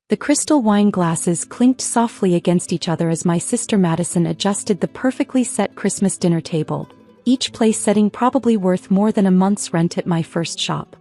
The crystal wine glasses clinked softly against each other as my sister Madison adjusted the perfectly set Christmas dinner table, each place setting probably worth more than a month's rent at my first shop.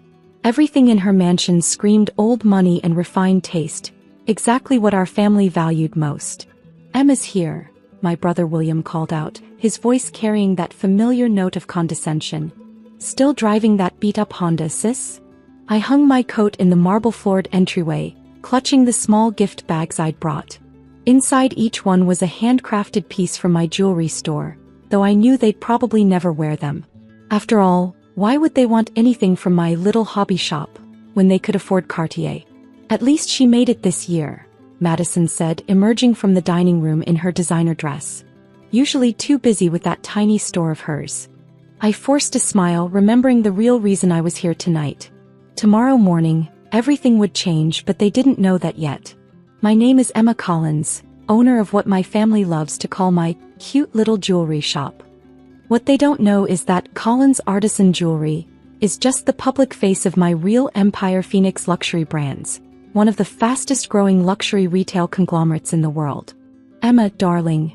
Everything in her mansion screamed old money and refined taste, exactly what our family valued most. "Emma's here," my brother William called out, his voice carrying that familiar note of condescension. "Still driving that beat-up Honda, sis?" I hung my coat in the marble-floored entryway, clutching the small gift bags I'd brought. Inside each one was a handcrafted piece from my jewelry store, though I knew they'd probably never wear them. After all, why would they want anything from my little hobby shop, when they could afford Cartier? "At least she made it this year," Madison said, emerging from the dining room in her designer dress. Usually too busy with that tiny store of hers. I forced a smile, remembering the real reason I was here tonight. Tomorrow morning, everything would change, but they didn't know that yet. "My name is Emma Collins, owner of what my family loves to call my cute little jewelry shop. What they don't know is that Collins Artisan Jewelry is just the public face of my real empire, Phoenix Luxury Brands, one of the fastest-growing luxury retail conglomerates in the world." "Emma, darling."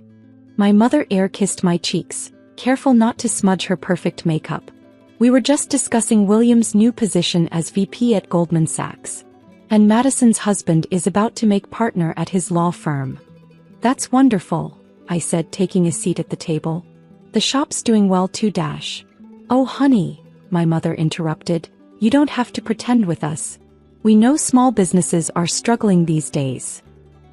My mother air-kissed my cheeks, careful not to smudge her perfect makeup. "We were just discussing William's new position as VP at Goldman Sachs. And Madison's husband is about to make partner at his law firm." "That's wonderful," I said, taking a seat at the table. "The shop's doing well too, Dash." "Oh honey," my mother interrupted, "you don't have to pretend with us. We know small businesses are struggling these days."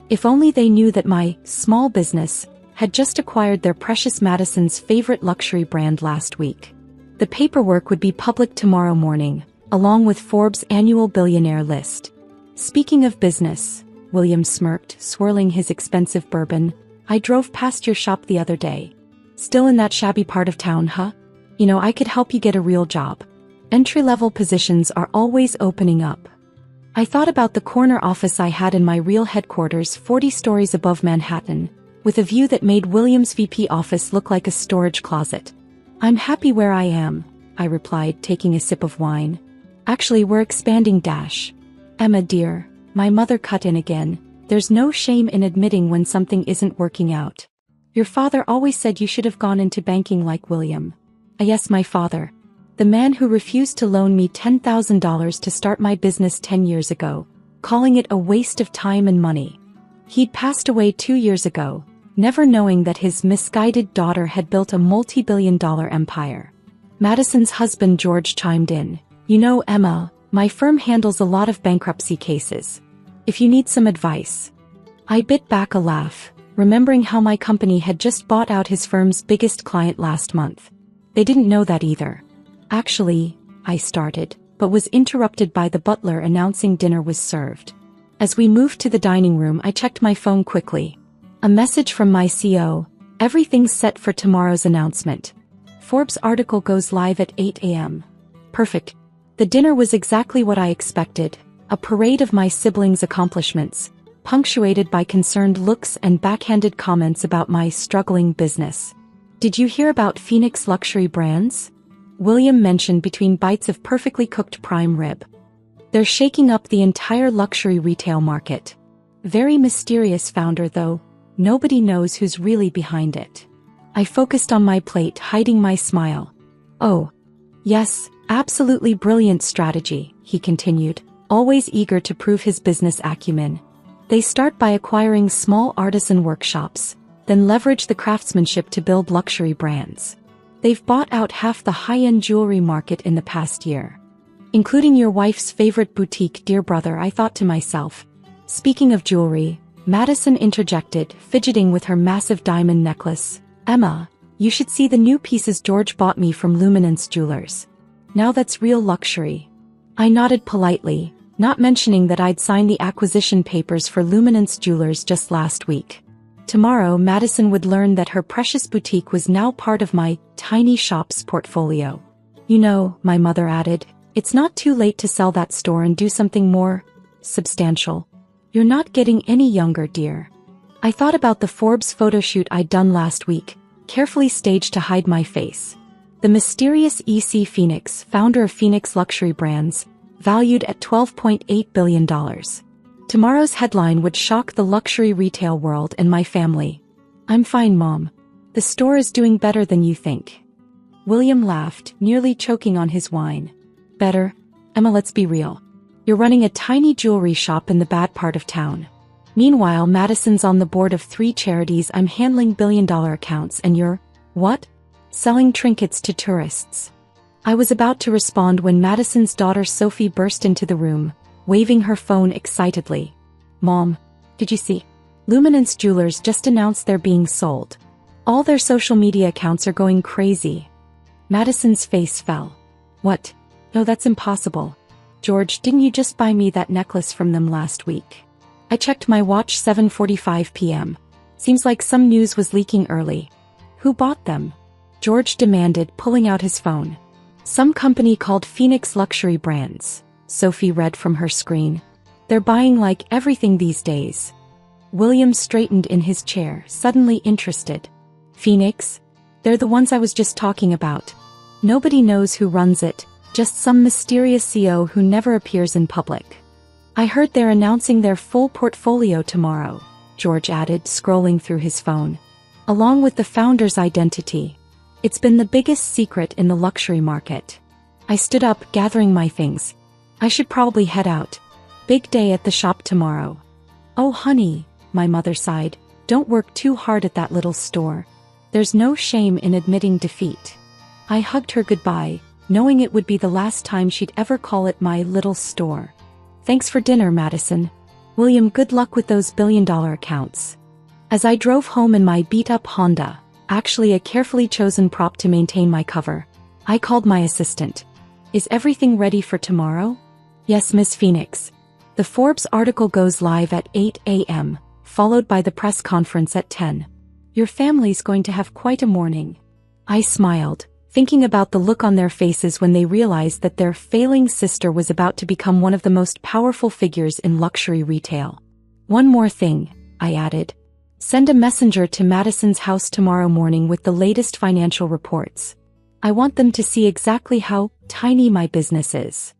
If only they knew that my small business had just acquired their precious Madison's favorite luxury brand last week. The paperwork would be public tomorrow morning, along with Forbes' annual billionaire list. "Speaking of business," William smirked, swirling his expensive bourbon, "I drove past your shop the other day. Still in that shabby part of town, huh? You know, I could help you get a real job. Entry-level positions are always opening up." I thought about the corner office I had in my real headquarters 40 stories above Manhattan, with a view that made William's VP office look like a storage closet. "I'm happy where I am," I replied, taking a sip of wine. "Actually, we're expanding, Dash." "Emma dear," my mother cut in again, "there's no shame in admitting when something isn't working out. Your father always said you should have gone into banking like William." "Yes, my father. The man who refused to loan me $10,000 to start my business 10 years ago, calling it a waste of time and money. He'd passed away 2 years ago, never knowing that his misguided daughter had built a multi-billion-dollar empire." Madison's husband George chimed in. "You know, Emma, my firm handles a lot of bankruptcy cases. If you need some advice." I bit back a laugh, remembering how my company had just bought out his firm's biggest client last month. They didn't know that either. "Actually," I started, but was interrupted by the butler announcing dinner was served. As we moved to the dining room, I checked my phone quickly. A message from my CO, "Everything's set for tomorrow's announcement. Forbes article goes live at 8 a.m. Perfect. The dinner was exactly what I expected, a parade of my siblings' accomplishments, punctuated by concerned looks and backhanded comments about my struggling business. "Did you hear about Phoenix Luxury Brands?" William mentioned between bites of perfectly cooked prime rib. "They're shaking up the entire luxury retail market. Very mysterious founder though. Nobody knows who's really behind it." I focused on my plate, hiding my smile. "Oh, yes, absolutely brilliant strategy," he continued, always eager to prove his business acumen. "They start by acquiring small artisan workshops, then leverage the craftsmanship to build luxury brands. They've bought out half the high-end jewelry market in the past year. Including your wife's favorite boutique, dear brother," I thought to myself. "Speaking of jewelry," Madison interjected, fidgeting with her massive diamond necklace, "Emma, you should see the new pieces George bought me from Luminance Jewelers. Now that's real luxury." I nodded politely, not mentioning that I'd signed the acquisition papers for Luminance Jewelers just last week. Tomorrow, Madison would learn that her precious boutique was now part of my tiny shop's portfolio. "You know," my mother added, "it's not too late to sell that store and do something more substantial. You're not getting any younger, dear." I thought about the Forbes photo shoot I'd done last week, carefully staged to hide my face. The mysterious E.C. Phoenix, founder of Phoenix Luxury Brands, valued at $12.8 billion. Tomorrow's headline would shock the luxury retail world and my family. I'm fine, Mom. The store is doing better than you think. William laughed, nearly choking on his wine. Better? Emma, let's be real. You're running a tiny jewelry shop in the bad part of town. Meanwhile, Madison's on the board of 3 charities. I'm handling billion-dollar accounts and you're, what? Selling trinkets to tourists. I was about to respond when Madison's daughter Sophie burst into the room, waving her phone excitedly. Mom, did you see? Luminance Jewelers just announced they're being sold. All their social media accounts are going crazy. Madison's face fell. What? No, that's impossible. George, didn't you just buy me that necklace from them last week? I checked my watch, 7:45 p.m. Seems like some news was leaking early. Who bought them? George demanded, pulling out his phone. Some company called Phoenix Luxury Brands, Sophie read from her screen. They're buying like everything these days. William straightened in his chair, suddenly interested. Phoenix? They're the ones I was just talking about. Nobody knows who runs it, just some mysterious CEO who never appears in public. I heard they're announcing their full portfolio tomorrow, George added, scrolling through his phone. Along with the founder's identity. It's been the biggest secret in the luxury market. I stood up, gathering my things. I should probably head out. Big day at the shop tomorrow. Oh honey, my mother sighed, don't work too hard at that little store. There's no shame in admitting defeat. I hugged her goodbye, knowing it would be the last time she'd ever call it my little store. Thanks for dinner, Madison. William, good luck with those billion-dollar accounts. As I drove home in my beat-up Honda, actually a carefully chosen prop to maintain my cover, I called my assistant. Is everything ready for tomorrow? Yes, Miss Phoenix. The Forbes article goes live at 8 a.m., followed by the press conference at 10. Your family's going to have quite a morning. I smiled, thinking about the look on their faces when they realized that their failing sister was about to become one of the most powerful figures in luxury retail. One more thing, I added. Send a messenger to Madison's house tomorrow morning with the latest financial reports. I want them to see exactly how tiny my business is.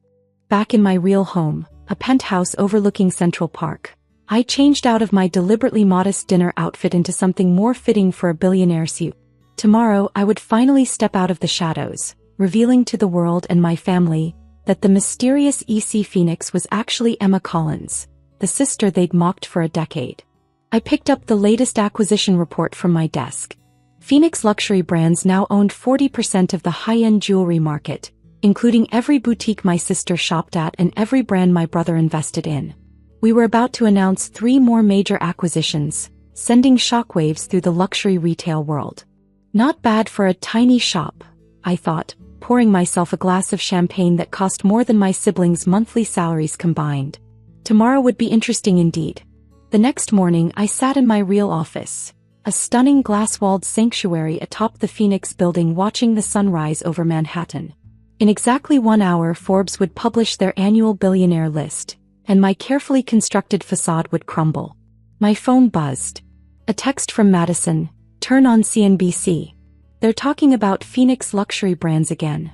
Back in my real home, a penthouse overlooking Central Park, I changed out of my deliberately modest dinner outfit into something more fitting for a billionaire suit. Tomorrow I would finally step out of the shadows, revealing to the world and my family that the mysterious EC Phoenix was actually Emma Collins, the sister they'd mocked for a decade. I picked up the latest acquisition report from my desk. Phoenix Luxury Brands now owned 40% of the high-end jewelry market, including every boutique my sister shopped at and every brand my brother invested in. We were about to announce 3 more major acquisitions, sending shockwaves through the luxury retail world. Not bad for a tiny shop, I thought, pouring myself a glass of champagne that cost more than my siblings' monthly salaries combined. Tomorrow would be interesting indeed. The next morning I sat in my real office, a stunning glass-walled sanctuary atop the Phoenix building watching the sunrise over Manhattan. In exactly 1 hour Forbes would publish their annual billionaire list, and my carefully constructed facade would crumble. My phone buzzed. A text from Madison. Turn on CNBC. They're talking about Phoenix Luxury Brands again.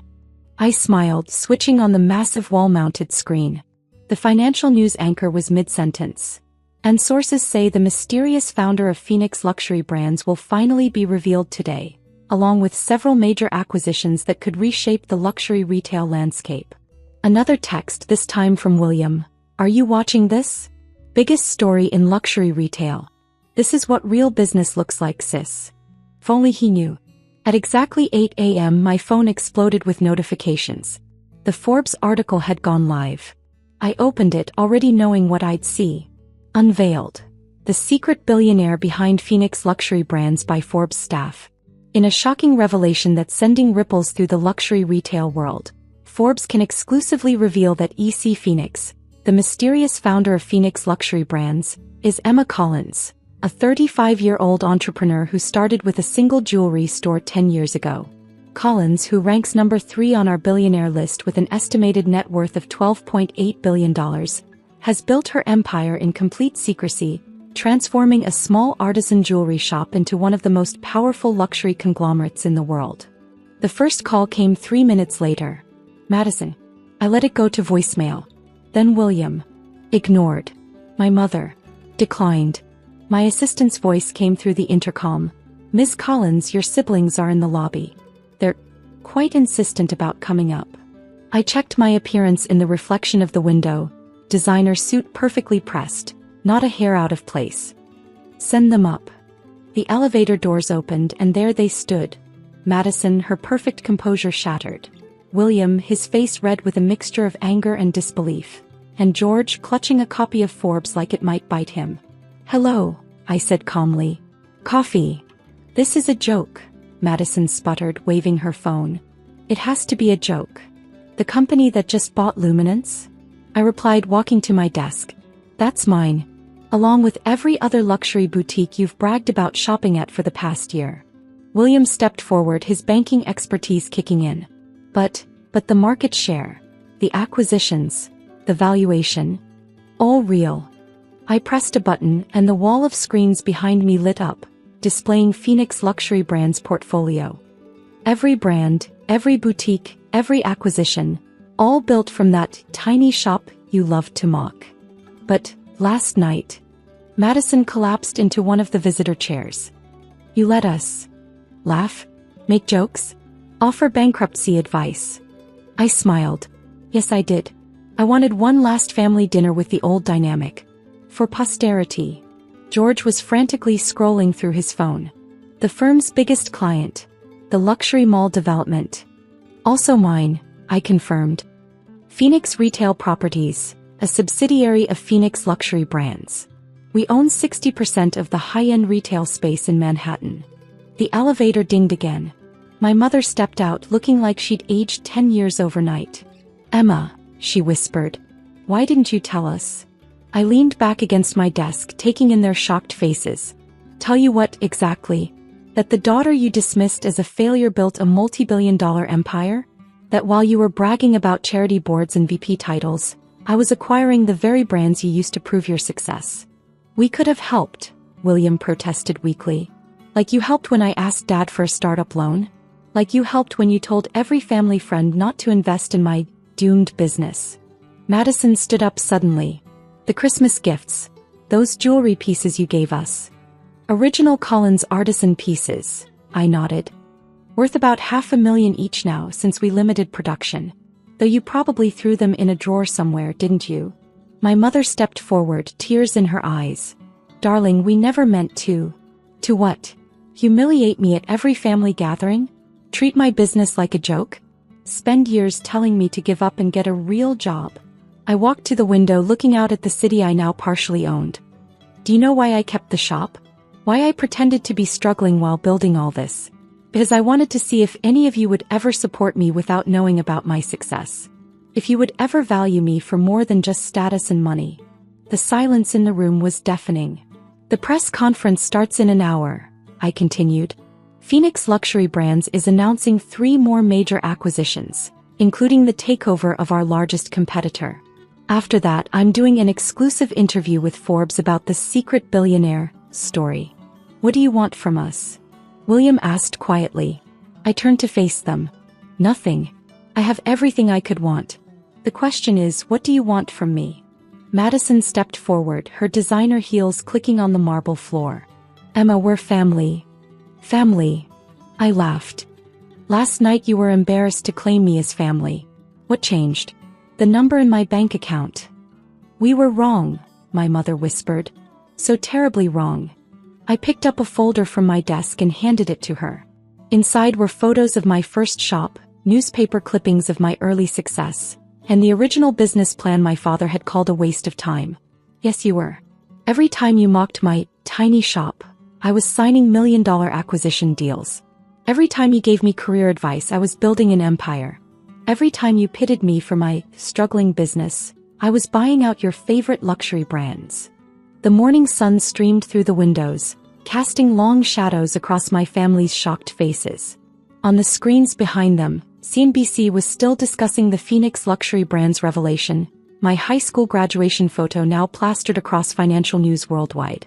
I smiled, switching on the massive wall-mounted screen. The financial news anchor was mid-sentence. And sources say the mysterious founder of Phoenix Luxury Brands will finally be revealed today, along with several major acquisitions that could reshape the luxury retail landscape. Another text, this time from William. Are you watching this? Biggest story in luxury retail. This is what real business looks like, sis. If only he knew. At exactly 8 a.m. my phone exploded with notifications. The Forbes article had gone live. I opened it, already knowing what I'd see. Unveiled. The secret billionaire behind Phoenix Luxury Brands by Forbes staff. In a shocking revelation that's sending ripples through the luxury retail world, Forbes can exclusively reveal that EC Phoenix, the mysterious founder of Phoenix Luxury Brands, is Emma Collins, a 35-year-old entrepreneur who started with a single jewelry store 10 years ago. Collins, who ranks number 3 on our billionaire list with an estimated net worth of $12.8 billion, has built her empire in complete secrecy, transforming a small artisan jewelry shop into one of the most powerful luxury conglomerates in the world. The first call came 3 minutes later. Madison. I let it go to voicemail. Then William. Ignored. My mother declined. My assistant's voice came through the intercom. Ms. Collins, your siblings are in the lobby. They're quite insistent about coming up. I checked my appearance in the reflection of the window. Designer suit perfectly pressed, not a hair out of place. Send them up. The elevator doors opened and there they stood. Madison, her perfect composure shattered. William, his face red with a mixture of anger and disbelief. And George, clutching a copy of Forbes like it might bite him. Hello, I said calmly. Coffee. This is a joke, Madison sputtered, waving her phone. It has to be a joke. The company that just bought Luminance? I replied, walking to my desk. That's mine. Along with every other luxury boutique you've bragged about shopping at for the past year. William stepped forward, his banking expertise kicking in. But the market share, the acquisitions, the valuation, all real. I pressed a button and the wall of screens behind me lit up, displaying Phoenix Luxury Brands' portfolio. Every brand, every boutique, every acquisition, all built from that tiny shop you loved to mock. But last night, Madison collapsed into one of the visitor chairs. You let us laugh, make jokes, offer bankruptcy advice. I smiled. Yes, I did. I wanted one last family dinner with the old dynamic. For posterity. George was frantically scrolling through his phone. The firm's biggest client. The luxury mall development. Also mine, I confirmed. Phoenix Retail Properties, a subsidiary of Phoenix Luxury Brands. We own 60% of the high-end retail space in Manhattan. The elevator dinged again. My mother stepped out looking like she'd aged 10 years overnight. Emma, she whispered. Why didn't you tell us? I leaned back against my desk, taking in their shocked faces. Tell you what exactly? That the daughter you dismissed as a failure built a multi-billion-dollar empire? That while you were bragging about charity boards and VP titles, I was acquiring the very brands you used to prove your success. We could have helped, William protested weakly. Like you helped when I asked Dad for a startup loan? Like you helped when you told every family friend not to invest in my doomed business. Madison stood up suddenly. The Christmas gifts. Those jewelry pieces you gave us. Original Collins artisan pieces, I nodded. Worth about $500,000 each now since we limited production. Though you probably threw them in a drawer somewhere, didn't you? My mother stepped forward, tears in her eyes. Darling, we never meant to. To what? Humiliate me at every family gathering? Treat my business like a joke? Spend years telling me to give up and get a real job? I walked to the window looking out at the city I now partially owned. Do you know why I kept the shop? Why I pretended to be struggling while building all this? Because I wanted to see if any of you would ever support me without knowing about my success. If you would ever value me for more than just status and money. The silence in the room was deafening. The press conference starts in an hour, I continued. Phoenix Luxury Brands is announcing 3 more major acquisitions, including the takeover of our largest competitor. After that, I'm doing an exclusive interview with Forbes about the secret billionaire story. What do you want from us? William asked quietly. I turned to face them. Nothing. I have everything I could want. The question is, what do you want from me? Madison stepped forward, her designer heels clicking on the marble floor. Emma, we're family. Family. I laughed. Last night you were embarrassed to claim me as family. What changed? The number in my bank account. We were wrong, my mother whispered. So terribly wrong. I picked up a folder from my desk and handed it to her. Inside were photos of my first shop, newspaper clippings of my early success, and the original business plan my father had called a waste of time. Yes, you were. Every time you mocked my tiny shop, I was signing million-dollar acquisition deals. Every time you gave me career advice, I was building an empire. Every time you pitted me for my struggling business, I was buying out your favorite luxury brands. The morning sun streamed through the windows, casting long shadows across my family's shocked faces. On the screens behind them, CNBC was still discussing the Phoenix Luxury Brands revelation, my high school graduation photo now plastered across financial news worldwide.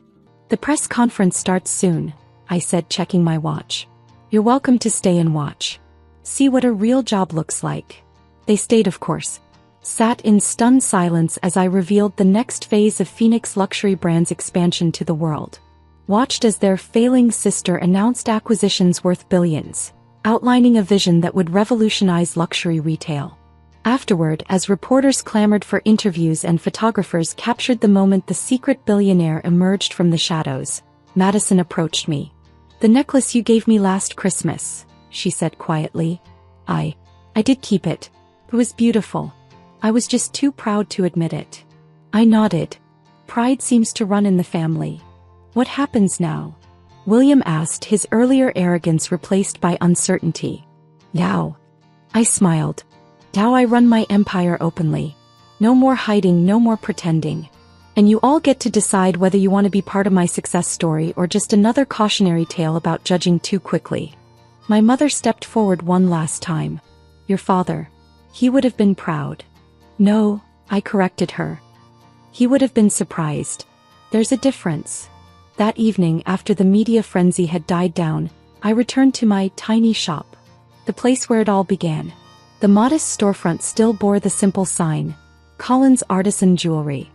The press conference starts soon, I said, checking my watch. You're welcome to stay and watch. See what a real job looks like. They stayed, of course. sat in stunned silence as I revealed the next phase of Phoenix Luxury Brand's expansion to the world. Watched as their failing sister announced acquisitions worth billions, outlining a vision that would revolutionize luxury retail. Afterward, as reporters clamored for interviews and photographers captured the moment the secret billionaire emerged from the shadows, Madison approached me. "The necklace you gave me last Christmas," she said quietly. I did keep it. It was beautiful. I was just too proud to admit it." I nodded. "Pride seems to run in the family. What happens now?" William asked, his earlier arrogance replaced by uncertainty. "Now." I smiled. "Now I run my empire openly. No more hiding, no more pretending. And you all get to decide whether you want to be part of my success story or just another cautionary tale about judging too quickly." My mother stepped forward one last time. "Your father. He would have been proud." "No," I corrected her. "He would have been surprised. There's a difference." That evening, after the media frenzy had died down, I returned to my tiny shop. The place where it all began. The modest storefront still bore the simple sign, "Collins Artisan Jewelry."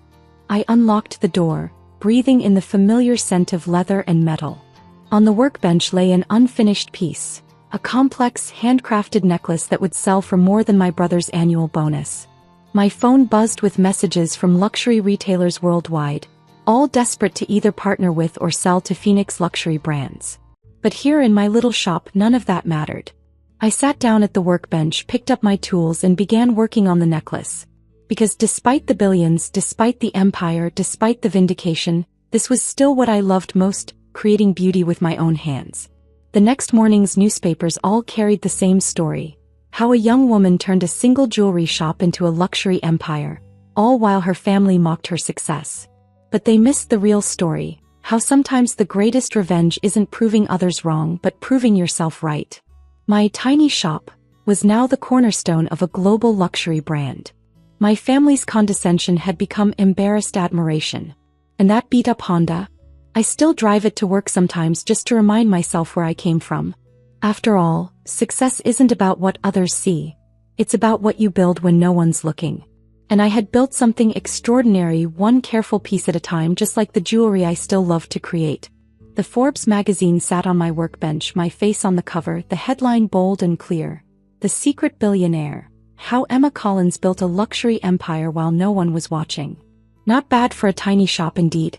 I unlocked the door, breathing in the familiar scent of leather and metal. On the workbench lay an unfinished piece, a complex, handcrafted necklace that would sell for more than my brother's annual bonus. My phone buzzed with messages from luxury retailers worldwide, all desperate to either partner with or sell to Phoenix Luxury Brands. But here in my little shop, none of that mattered. I sat down at the workbench, picked up my tools, and began working on the necklace. Because despite the billions, despite the empire, despite the vindication, this was still what I loved most, creating beauty with my own hands. The next morning's newspapers all carried the same story. How a young woman turned a single jewelry shop into a luxury empire, all while her family mocked her success. But they missed the real story, how sometimes the greatest revenge isn't proving others wrong but proving yourself right. My tiny shop was now the cornerstone of a global luxury brand. My family's condescension had become embarrassed admiration. And that beat-up Honda? I still drive it to work sometimes just to remind myself where I came from. After all, success isn't about what others see. It's about what you build when no one's looking. And I had built something extraordinary, one careful piece at a time, just like the jewelry I still loved to create. The Forbes magazine sat on my workbench, my face on the cover, the headline bold and clear. "The Secret Billionaire. How Emma Collins Built a Luxury Empire While No One Was Watching." Not bad for a tiny shop indeed.